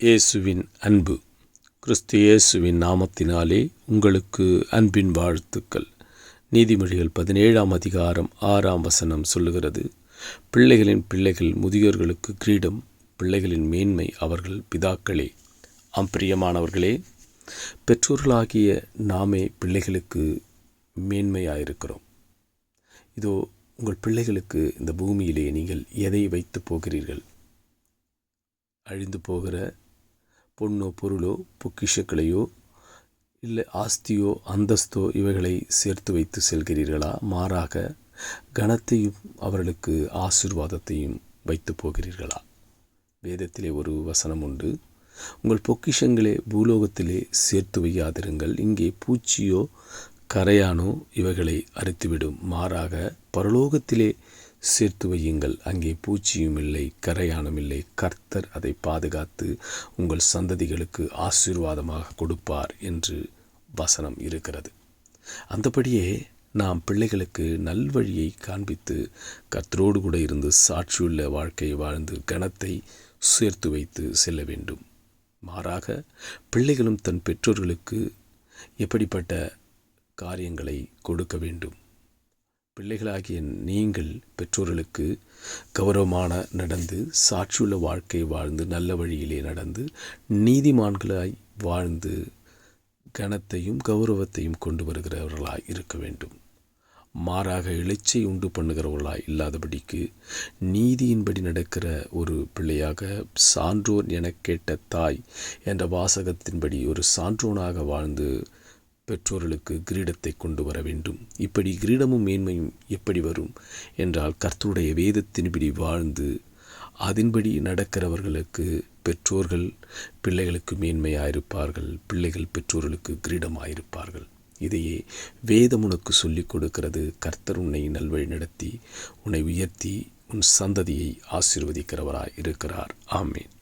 இயேசுவின் அன்பு. கிறிஸ்து இயேசுவின் நாமத்தினாலே உங்களுக்கு அன்பின் வாழ்த்துக்கள். நீதிமொழிகள் 17ஆம் அதிகாரம் 6ஆம் வசனம் சொல்லுகிறது, பிள்ளைகளின் பிள்ளைகள் முதியோர்களுக்கு கிரீடம், பிள்ளைகளின் மேன்மை அவர்கள் பிதாக்களே. பிரியமானவர்களே, பெற்றோர்களாகிய நாமே பிள்ளைகளுக்கு மேன்மையாயிருக்கிறோம். இதோ உங்கள் பிள்ளைகளுக்கு இந்த பூமியிலே நீங்கள் எதை வைத்து போகிறீர்கள்? அழிந்து போகிற பொண்ணோ பொருளோ பொக்கிஷங்களையோ இல்லை ஆஸ்தியோ அந்தஸ்தோ இவைகளை சேர்த்து வைத்து செல்கிறீர்களா? மாறாக கனத்தையும் அவர்களுக்கு ஆசீர்வாதத்தையும் வைத்து போகிறீர்களா? வேதத்திலே ஒரு வசனம் உண்டு, உங்கள் பொக்கிஷங்களே பூலோகத்திலே சேர்த்து வையாதிருங்கள், இங்கே பூச்சியோ கரையானோ இவைகளை அரித்துவிடும். மாறாக பரலோகத்திலே சேர்த்து வையுங்கள், அங்கே பூச்சியும் இல்லை கரையானும் இல்லை. கர்த்தர் அதை பாதுகாத்து உங்கள் சந்ததிகளுக்கு ஆசீர்வாதமாக கொடுப்பார் என்று வசனம் இருக்கிறது. அந்தபடியே நாம் பிள்ளைகளுக்கு நல்வழியை காண்பித்து கர்த்தரோடு கூட இருந்து சாட்சியுள்ள வாழ்க்கையை வாழ்ந்து கனத்தை சேர்த்து வைத்து செல்ல வேண்டும். மாறாக பிள்ளைகளும் தன் பெற்றோர்களுக்கு எப்படிப்பட்ட காரியங்களை கொடுக்க வேண்டும்? பிள்ளைகளாகிய நீங்கள் பெற்றோர்களுக்கு கௌரவமான நடந்து சாட்சியுள்ள வாழ்க்கை வாழ்ந்து நல்ல வழியிலே நடந்து நீதிமான்களாய் வாழ்ந்து கனத்தையும் கௌரவத்தையும் கொண்டு வருகிறவர்களாய் இருக்க வேண்டும். மாறாக இளைச்சை உண்டு பண்ணுகிறவர்களாய் இல்லாதபடிக்கு நீதியின்படி நடக்கிற ஒரு பிள்ளையாக சான்றோன் என கேட்ட தாய் என்ற வாசகத்தின்படி ஒரு சான்றோனாக வாழ்ந்து பெற்றோர்களுக்கு கிரீடத்தை கொண்டு வர வேண்டும். இப்படி கிரீடமும் மேன்மையும் எப்படி வரும் என்றால், கர்த்தருடைய வேதத்தின்படி வாழ்ந்து அதன்படி நடக்கிறவர்களுக்கு பெற்றோர்கள் பிள்ளைகளுக்கு மேன்மையாயிருப்பார்கள், பிள்ளைகள் பெற்றோர்களுக்கு கிரீடமாயிருப்பார்கள். இதையே வேதம் உனக்கு சொல்லிக் கொடுக்கிறது. கர்த்தர் உன்னை நல்வழி நடத்தி உன்னை உயர்த்தி உன் சந்ததியை ஆசீர்வதிக்கிறவராய் இருக்கிறார். ஆமேன்.